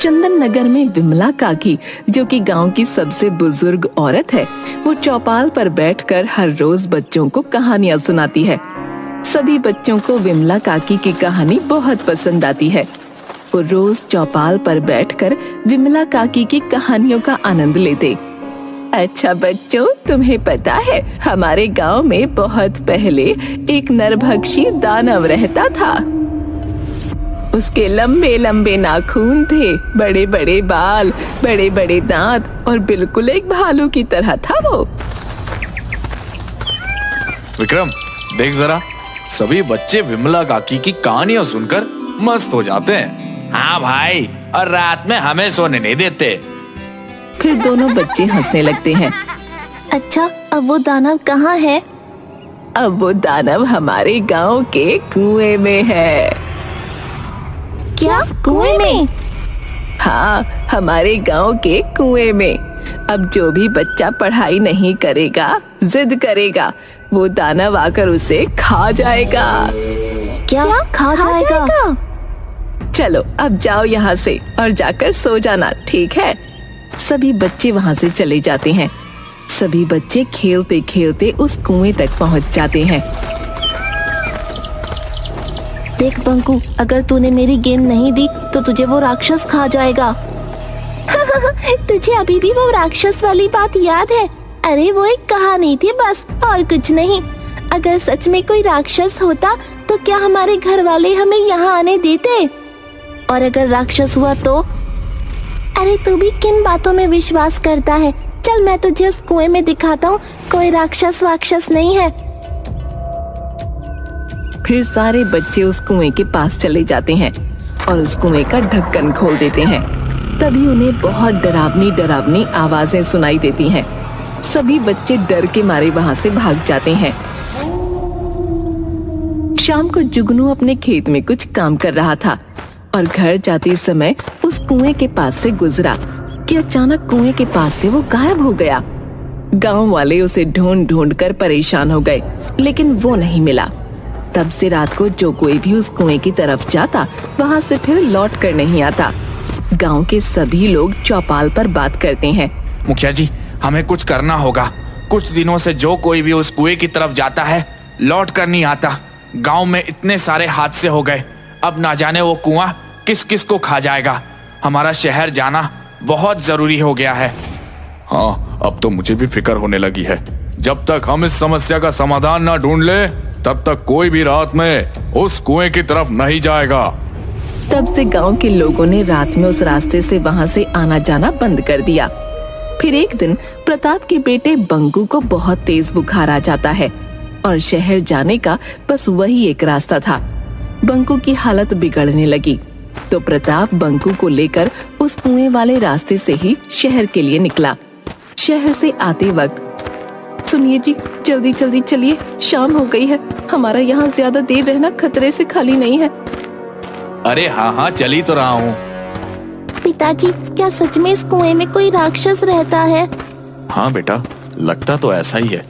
चंदन नगर में विमला काकी, जो कि गांव की सबसे बुजुर्ग औरत है, वो चौपाल पर बैठकर हर रोज बच्चों को कहानियां सुनाती है। सभी बच्चों को विमला काकी की कहानी बहुत पसंद आती है। वो रोज चौपाल पर बैठकर विमला काकी की कहानियों का आनंद लेते। अच्छा बच्चों, तुम्हें पता है हमारे गांव में बहुत पहले एक नरभक्षी दानव रहता था। उसके लंबे लंबे नाखून थे, बड़े बड़े बाल, बड़े बड़े दांत और बिल्कुल एक भालू की तरह था वो। विक्रम, देख जरा, सभी बच्चे विमला काकी की कहानियां सुनकर मस्त हो जाते हैं। हाँ भाई, और रात में हमें सोने नहीं देते। फिर दोनों बच्चे हंसने लगते हैं। अच्छा, अब वो दानव कहाँ है? अब वो दानव हमारे गांव के कुएं में है। क्या, कुएं में? हाँ, हमारे गांव के कुएं में। अब जो भी बच्चा पढ़ाई नहीं करेगा, जिद करेगा, वो दानव आकर उसे खा जाएगा। क्या खा जाएगा? चलो अब जाओ यहाँ से और जाकर सो जाना, ठीक है? सभी बच्चे वहाँ से चले जाते हैं। सभी बच्चे खेलते खेलते उस कुएं तक पहुँच जाते हैं। देख बंकू, अगर तूने मेरी गेंद नहीं दी तो तुझे वो राक्षस खा जाएगा। तुझे अभी भी वो राक्षस वाली बात याद है? अरे वो एक कहानी थी बस, और कुछ नहीं। अगर सच में कोई राक्षस होता तो क्या हमारे घर वाले हमें यहाँ आने देते? और अगर राक्षस हुआ तो? अरे तू भी किन बातों में विश्वास करता है? चल मैं तुझे उस कुएं में दिखाता हूँ, कोई राक्षस नहीं है। फिर सारे बच्चे उस कुएं के पास चले जाते हैं और उस कुएं का ढक्कन खोल देते हैं। तभी उन्हें बहुत डरावनी डरावनी आवाजें सुनाई देती हैं। सभी बच्चे डर के मारे वहां से भाग जाते हैं। शाम को जुगनू अपने खेत में कुछ काम कर रहा था और घर जाते समय उस कुएं के पास से गुजरा कि अचानक कुएं के पास से वो गायब हो गया। गांव वाले उसे ढूंढ ढूंढ कर परेशान हो गए, लेकिन वो नहीं मिला। तब से रात को जो कोई भी उस कुएं की तरफ जाता, वहां से फिर लौट कर नहीं आता। गांव के सभी लोग चौपाल पर बात करते हैं। मुखिया जी, हमें कुछ करना होगा। कुछ दिनों से जो कोई भी उस कुएं की तरफ जाता है, लौट कर नहीं आता। गांव में इतने सारे हादसे हो गए, अब ना जाने वो कुआं किस किस को खा जाएगा। हमारा शहर जाना बहुत जरूरी हो गया है। हाँ, अब तो मुझे भी फिक्र होने लगी है। जब तक हम इस समस्या का समाधान ना ढूंढ ले, तब तक कोई भी रात में उस कुएं की तरफ नहीं जाएगा। तब से गांव के लोगों ने रात में उस रास्ते से वहां से आना जाना बंद कर दिया। फिर एक दिन प्रताप के बेटे बंकू को बहुत तेज बुखार आ जाता है और शहर जाने का बस वही एक रास्ता था। बंकू की हालत बिगड़ने लगी तो प्रताप बंकू को लेकर उस कुएं वाले रास्ते से ही शहर के लिए निकला। शहर से आते वक्त, सुनिए जी, जल्दी जल्दी चलिए, शाम हो गई है। हमारा यहाँ ज्यादा देर रहना खतरे से खाली नहीं है। अरे हाँ, चली तो रहा हूँ। पिताजी, क्या सच में इस कुएं में कोई राक्षस रहता है? हाँ बेटा, लगता तो ऐसा ही है,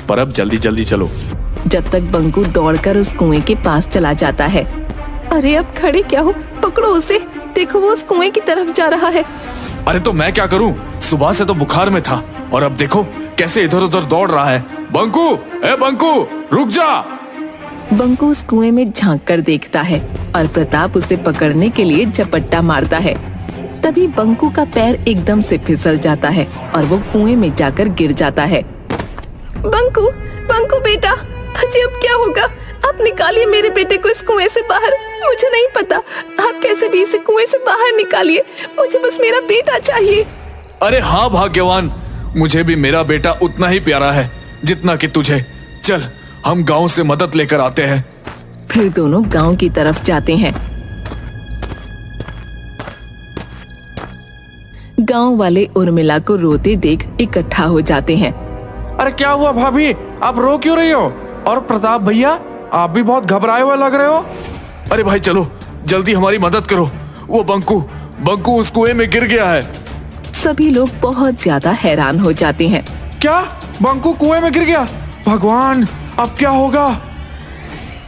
पर अब जल्दी जल्दी चलो। जब तक बंकू दौड़कर उस कुएं के पास चला जाता है। अरे अब खड़े क्या हो, पकड़ो उसे, देखो वो उस कुएं की तरफ जा रहा है। अरे तो मैं क्या करूं? सुबह से तो बुखार में था और अब देखो कैसे इधर उधर दौड़ रहा है। बंकू, ए बंकू, रुक जा। बंकू उस कुएं में झांक कर देखता है और प्रताप उसे पकड़ने के लिए झपट्टा मारता है। तभी बंकू का पैर एकदम से फिसल जाता है और वो कुएं में जाकर गिर जाता है। बंकू, बंकू बेटा, अजी अब क्या होगा? आप निकालिए मेरे बेटे को इस कुएं से बाहर। मुझे नहीं पता, आप कैसे भी इसे कुएं से बाहर निकालिए। मुझे बस मेरा बेटा चाहिए। अरे हाँ भाग्यवान, मुझे भी मेरा बेटा उतना ही प्यारा है जितना कि तुझे। चल, हम गांव से मदद लेकर आते हैं। फिर दोनों गांव की तरफ जाते हैं। गांव वाले उर्मिला को रोते देख इकट्ठा हो जाते हैं। अरे क्या हुआ भाभी, आप रो क्यों रही हो? और प्रताप भैया, आप भी बहुत घबराए हुए लग रहे हो। अरे भाई चलो, जल्दी हमारी मदद करो। वो बंकू उस कुएं में गिर गया है। सभी लोग बहुत ज्यादा हैरान हो जाते हैं। क्या? बंकू कुएं में गिर गया? भगवान, अब क्या होगा?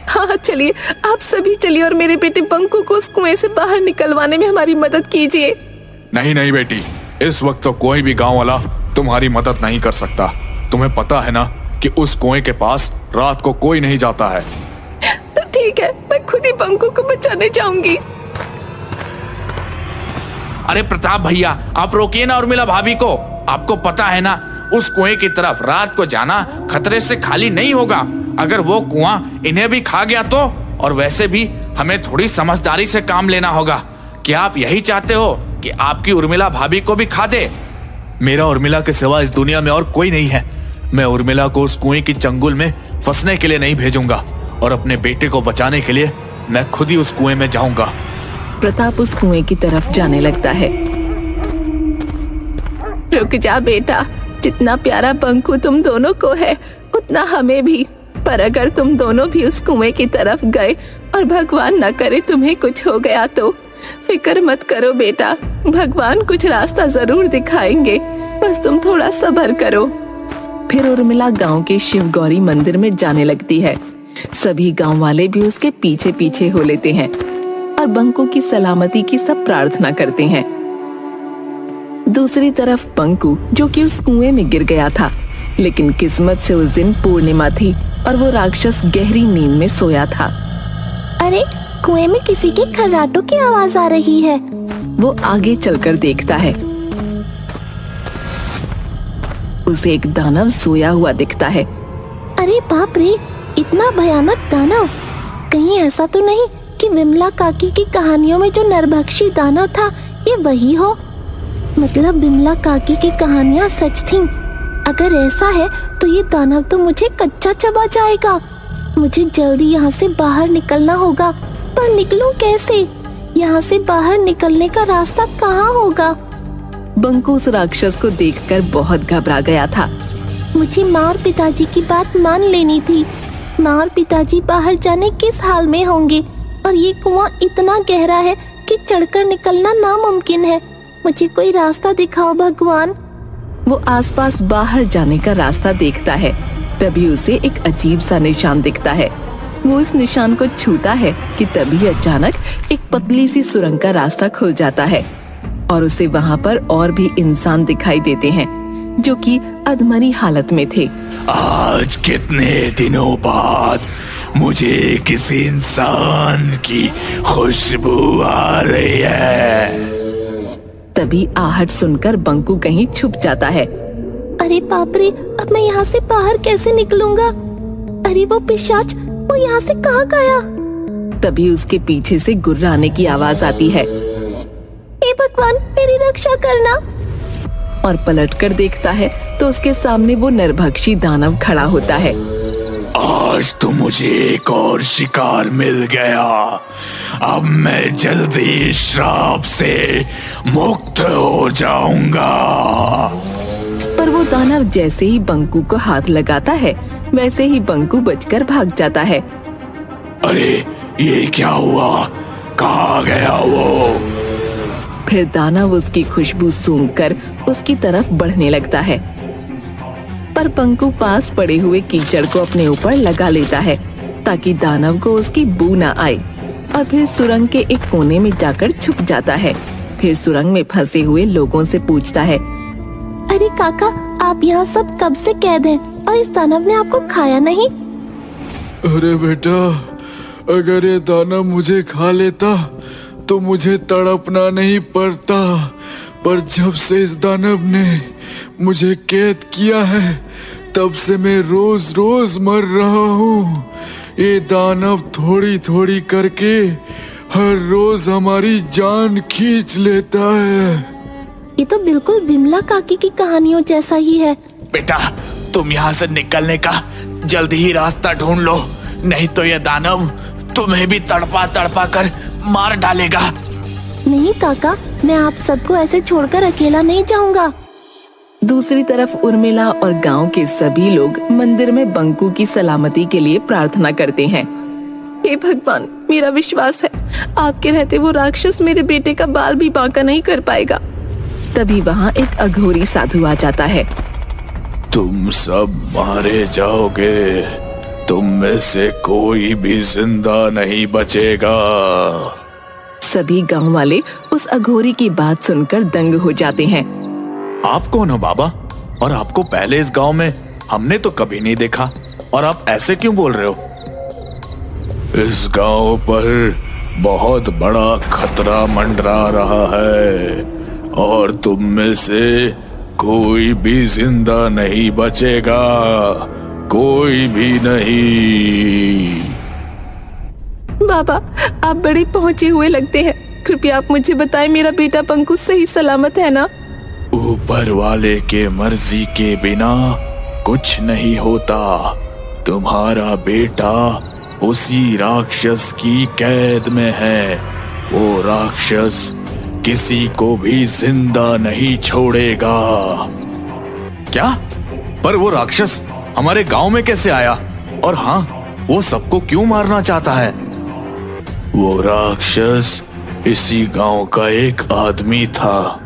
हाँ चलिए, आप सभी चलिए और मेरे बेटे बंकू को उस कुएं से बाहर निकलवाने में हमारी मदद कीजिए। नहीं नहीं बेटी, इस वक्त तो कोई भी गांव वाला तुम्हारी मदद नहीं कर सकता। तुम्हें पता है ना कि उस कुएं के पास रात को कोई नहीं जाता है। तो ठीक है, मैं खुद ही बंकू को बचाने जाऊंगी। अरे प्रताप भैया, आप रोकिए ना उर्मिला भाभी को। आपको पता है ना, उस कुएं की तरफ रात को जाना खतरे से खाली नहीं होगा। अगर वो कुआं इन्हें भी खा गया तो? और वैसे भी हमें थोड़ी समझदारी से काम लेना होगा। क्या आप यही चाहते हो कि आपकी उर्मिला भाभी को भी खा दे? मेरा उर्मिला के सिवा इस दुनिया में और कोई नहीं है। मैं उर्मिला को उस कुएं की चंगुल में फंसने के लिए नहीं भेजूंगा, और अपने बेटे को बचाने के लिए मैं खुद ही उस कुएं में जाऊंगा। प्रताप उस कुएं की तरफ जाने लगता है। रुक जा बेटा, जितना प्यारा बंकू तुम दोनों को है उतना हमें भी। पर अगर तुम दोनों भी उस कुएं की तरफ गए और भगवान न करे तुम्हें कुछ हो गया तो फिक्र मत करो बेटा, भगवान कुछ रास्ता जरूर दिखाएंगे, बस तुम थोड़ा सब्र करो। फिर उर्मिला गांव के शिव गौरी मंदिर में जाने लगती है। सभी गांव वाले भी उसके पीछे पीछे हो लेते हैं और बंकू की सलामती की सब प्रार्थना करते हैं। दूसरी तरफ बंकू, जो कि उस कुएं में गिर गया था, लेकिन किस्मत से उस दिन पूर्णिमा थी और वो राक्षस गहरी नींद में सोया था। अरे, कुएं में किसी के खर्राटों की आवाज आ रही है। वो आगे चलकर देखता है। उसे एक दानव सोया हुआ दिखता है। अरे बाप रे, इतना भयानक दानव! कहीं ऐसा तो नहीं कि विमला काकी की कहानियों में जो नरभक्षी दानव था ये वही हो? मतलब विमला काकी की कहानियाँ सच थीं। अगर ऐसा है तो ये दानव तो मुझे कच्चा चबा जाएगा। मुझे जल्दी यहाँ से बाहर निकलना होगा, पर निकलूं कैसे? यहाँ से बाहर निकलने का रास्ता कहाँ होगा? बंकू उस राक्षस को देखकर बहुत घबरा गया था। मुझे माँ और पिताजी की बात मान लेनी थी। माँ और पिताजी बाहर जाने किस हाल में होंगे, और ये कुआं इतना गहरा है कि चढ़कर निकलना नामुमकिन है। मुझे कोई रास्ता दिखाओ भगवान। वो आसपास बाहर जाने का रास्ता देखता है। तभी उसे एक अजीब सा निशान दिखता है। वो इस निशान को छूता है कि तभी अचानक एक पतली सी सुरंग का रास्ता खुल जाता है और उसे वहाँ पर और भी इंसान दिखाई देते हैं जो कि अधमरी हालत में थे। आज कितने दिनों बाद मुझे किसी इंसान की खुशबू आ रही है। तभी आहट सुनकर बंकू कहीं छुप जाता है। अरे बाप रे, अब मैं यहाँ से बाहर कैसे निकलूंगा? अरे वो पिशाच, वो यहाँ से कहाँ गया? तभी उसके पीछे से गुर्राने की आवाज आती है। हे भगवान, मेरी रक्षा करना। और पलटकर देखता है तो उसके सामने वो नरभक्षी दानव खड़ा होता है। आज तो मुझे एक और शिकार मिल गया। अब मैं जल्दी श्राप से मुक्त हो जाऊंगा। पर वो दानव जैसे ही बंकू को हाथ लगाता है वैसे ही बंकू बचकर भाग जाता है। अरे ये क्या हुआ? कहाँ गया वो? फिर दानव उसकी खुशबू सूंघकर उसकी तरफ बढ़ने लगता है, पर बंकू पास पड़े हुए कीचड़ को अपने ऊपर लगा लेता है ताकि दानव को उसकी बू न आए, और फिर सुरंग के एक कोने में जाकर छुप जाता है। फिर सुरंग में फंसे हुए लोगों से पूछता है। अरे काका, आप यहाँ सब कब से कैद हैं और इस दानव ने आपको खाया नहीं? अरे बेटा, अगर ये दानव मुझे खा लेता तो मुझे तड़पना नहीं पड़ता, पर जब से इस दानव ने मुझे कैद किया है तब से मैं रोज रोज मर रहा हूँ। ये दानव थोड़ी थोड़ी करके हर रोज हमारी जान खींच लेता है। ये तो बिल्कुल विमला काकी की कहानियों जैसा ही है। बेटा, तुम यहाँ से निकलने का जल्दी ही रास्ता ढूंढ लो, नहीं तो यह दानव तुम्हें भी तड़पा तड़पा कर मार डालेगा। नहीं काका, मैं आप सबको ऐसे छोड़कर अकेला नहीं जाऊंगा। दूसरी तरफ उर्मिला और गांव के सभी लोग मंदिर में बंकू की सलामती के लिए प्रार्थना करते हैं। हे भगवान, मेरा विश्वास है आपके रहते वो राक्षस मेरे बेटे का बाल भी बांका नहीं कर पाएगा। तभी वहाँ एक अघोरी साधु आ जाता है। तुम सब मारे जाओगे, तुम में से कोई भी जिंदा नहीं बचेगा। सभी गांव वाले उस अघोरी की बात सुनकर दंग हो जाते हैं। आप कौन हो बाबा? और आपको पहले इस गांव में हमने तो कभी नहीं देखा, और आप ऐसे क्यों बोल रहे हो? इस गांव पर बहुत बड़ा खतरा मंडरा रहा है और तुम में से कोई भी जिंदा नहीं बचेगा, कोई भी नहीं। बाबा, आप बड़े पहुंचे हुए लगते हैं। कृपया आप मुझे बताएं, मेरा बेटा पंकु सही सलामत है ना? ऊपर वाले के मर्जी के बिना कुछ नहीं होता। तुम्हारा बेटा उसी राक्षस की कैद में है। वो राक्षस किसी को भी जिंदा नहीं छोड़ेगा। क्या? पर वो राक्षस हमारे गांव में कैसे आया? और हाँ, वो सबको क्यों मारना चाहता है? वो राक्षस इसी गांव का एक आदमी था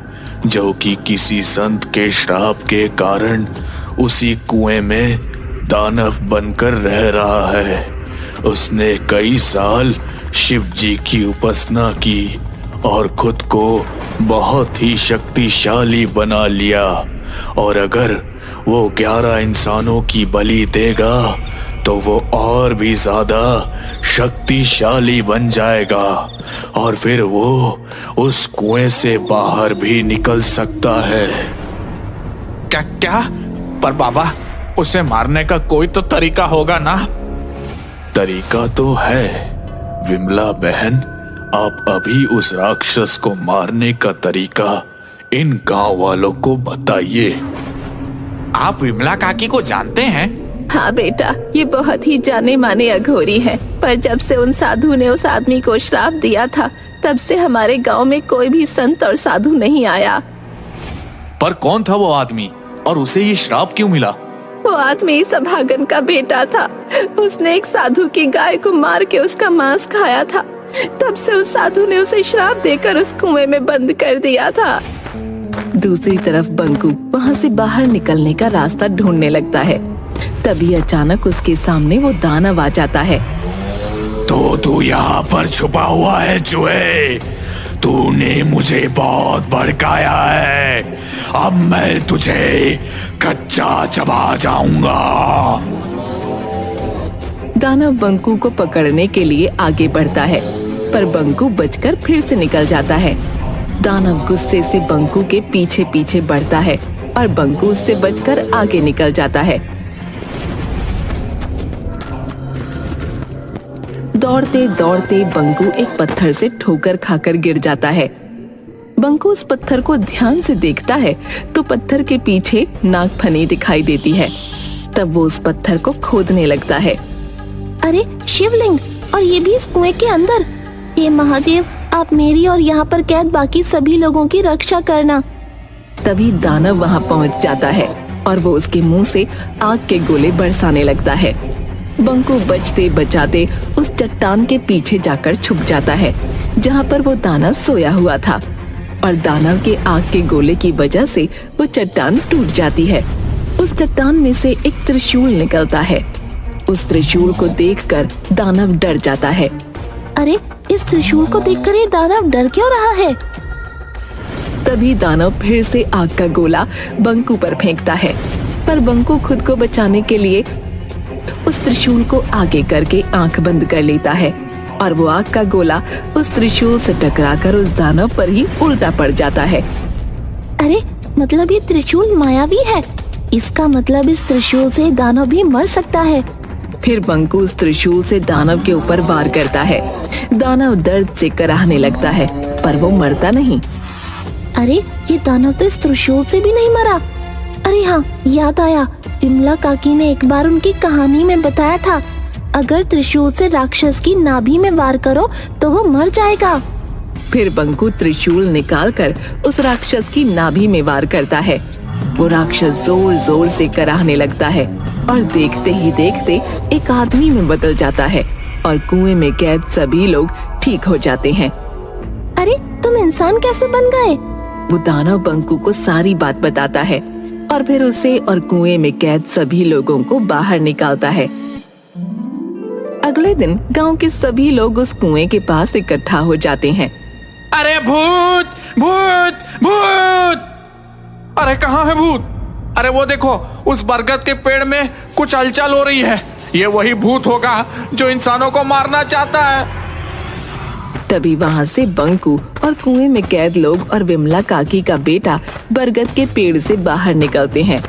जो कि किसी संत के श्राप के कारण उसी कुएं में दानव बनकर रह रहा है। उसने कई साल शिव जी की उपासना की और खुद को बहुत ही शक्तिशाली बना लिया, और अगर वो 11 इंसानों की बलि देगा तो वो और भी ज्यादा शक्तिशाली बन जाएगा, और फिर वो उस कुएं से बाहर भी निकल सकता है। क्या क्या? पर बाबा, उसे मारने का कोई तो तरीका होगा ना? तरीका तो है विमला बहन। आप अभी उस राक्षस को मारने का तरीका इन गांव वालों को बताइए। आप विमला काकी को जानते हैं? हाँ बेटा, ये बहुत ही जाने माने अघोरी है। पर जब से उन साधु ने उस आदमी को श्राप दिया था, तब से हमारे गांव में कोई भी संत और साधु नहीं आया। पर कौन था वो आदमी, और उसे ये श्राप क्यों मिला? वो आदमी सभागन का बेटा था। उसने एक साधु की गाय को मार के उसका मांस खाया था। तब से उस साधु ने उसे श्राप देकर उस कुएं में बंद कर दिया था। दूसरी तरफ बंकू वहाँ से बाहर निकलने का रास्ता ढूंढने लगता है। तभी अचानक उसके सामने वो दानव आ जाता है। तो तू यहाँ पर छुपा हुआ है चूहे? तूने मुझे बहुत भड़काया है। अब मैं तुझे कच्चा चबा जाऊंगा। दानव बंकू को पकड़ने के लिए आगे बढ़ता है, पर बंकू बचकर फिर से निकल जाता है। दानव गुस्से से बंकू के पीछे पीछे बढ़ता है और बंकू उससे बचकर आगे निकल जाता है। दौड़ते दौड़ते बंकू एक पत्थर से ठोकर खाकर गिर जाता है। बंकू उस पत्थर को ध्यान से देखता है तो पत्थर के पीछे नागफनी दिखाई देती है। तब वो उस पत्थर को खोदने लगता है। अरे शिवलिंग, और ये भी इस कुएं के अंदर। हे महादेव, आप मेरी और यहाँ पर कैद बाकी सभी लोगों की रक्षा करना। तभी दानव वहाँ पहुँच जाता है और वो उसके मुंह से आग के गोले बरसाने लगता है। बंकू बचते बचाते उस चट्टान के पीछे जाकर छुप जाता है जहाँ पर वो दानव सोया हुआ था, और दानव के आग के गोले की वजह से वो चट्टान टूट जाती है। उस चट्टान में से एक त्रिशूल निकलता है। उस त्रिशूल को देखकर दानव डर जाता है। अरे, इस त्रिशूल को देखकर ये दानव डर क्यों रहा है? तभी दानव फिर से आग का गोला बंकू पर फेंकता है, पर बंकू खुद को बचाने के लिए उस त्रिशूल को आगे करके आंख बंद कर लेता है, और वो आग का गोला उस त्रिशूल से टकराकर उस दानव पर ही उल्टा पड़ जाता है। अरे, मतलब ये त्रिशूल मायावी है। इसका मतलब इस त्रिशूल से दानव भी मर सकता है। फिर बंकू उस त्रिशूल से दानव के ऊपर वार करता है। दानव दर्द से कराहने लगता है, पर वो मरता नहीं। अरे, ये दानव तो इस त्रिशूल से भी नहीं मरा। अरे हाँ, याद आया, विमला काकी ने एक बार उनकी कहानी में बताया था, अगर त्रिशूल से राक्षस की नाभि में वार करो तो वो मर जाएगा। फिर बंकू त्रिशूल निकालकर उस राक्षस की नाभि में वार करता है। वो राक्षस जोर जोर से कराहने लगता है और देखते ही देखते एक आदमी में बदल जाता है और कुएं में कैद सभी लोग ठीक हो जाते हैं। अरे, तुम इंसान कैसे बन गए? वो दानव बंकू को सारी बात बताता है और फिर उसे और कुएं में कैद सभी लोगों को बाहर निकालता है। अगले दिन गांव के सभी लोग उस कुएं के पास इकट्ठा हो जाते हैं। अरे भूत भूत भूत! अरे कहाँ है भूत? अरे वो देखो, उस बरगद के पेड़ में कुछ हलचल हो रही है। ये वही भूत होगा जो इंसानों को मारना चाहता है। तभी वहाँ से बंकू और कुएं में कैद लोग और विमला काकी का बेटा बरगद के पेड़ से बाहर निकलते हैं।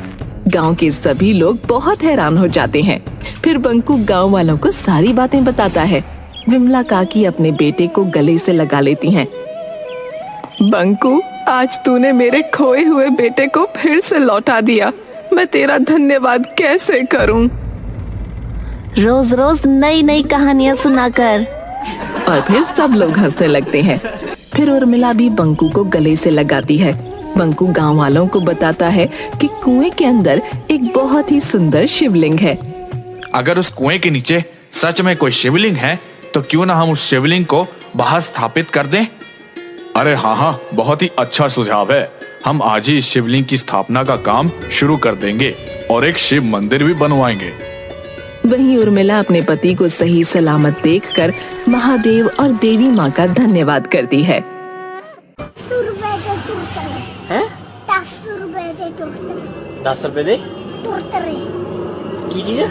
गांव के सभी लोग बहुत हैरान हो जाते हैं। फिर बंकू गांव वालों को सारी बातें बताता है। विमला काकी अपने बेटे को गले से लगा लेती हैं। बंकू, आज तूने मेरे खोए हुए बेटे को फिर से लौटा दिया। मैं तेरा धन्यवाद कैसे करूं? रोज रोज नई नई कहानियाँ सुनाकर। और फिर सब लोग हंसने लगते हैं। फिर उर्मिला भी बंकू को गले से लगाती है। बंकू गांव वालों को बताता है कि कुएं के अंदर एक बहुत ही सुंदर शिवलिंग है। अगर उस कुएं के नीचे सच में कोई शिवलिंग है तो क्यों ना हम उस शिवलिंग को बाहर स्थापित कर दें? अरे हाँ, बहुत ही अच्छा सुझाव है। हम आज ही इस शिवलिंग की स्थापना का काम शुरू कर देंगे और एक शिव मंदिर भी बनवाएंगे। वहीं उर्मिला अपने पति को सही सलामत देखकर महादेव और देवी माँ का धन्यवाद करती है। हैं? 10 रुपए दे की चीज है?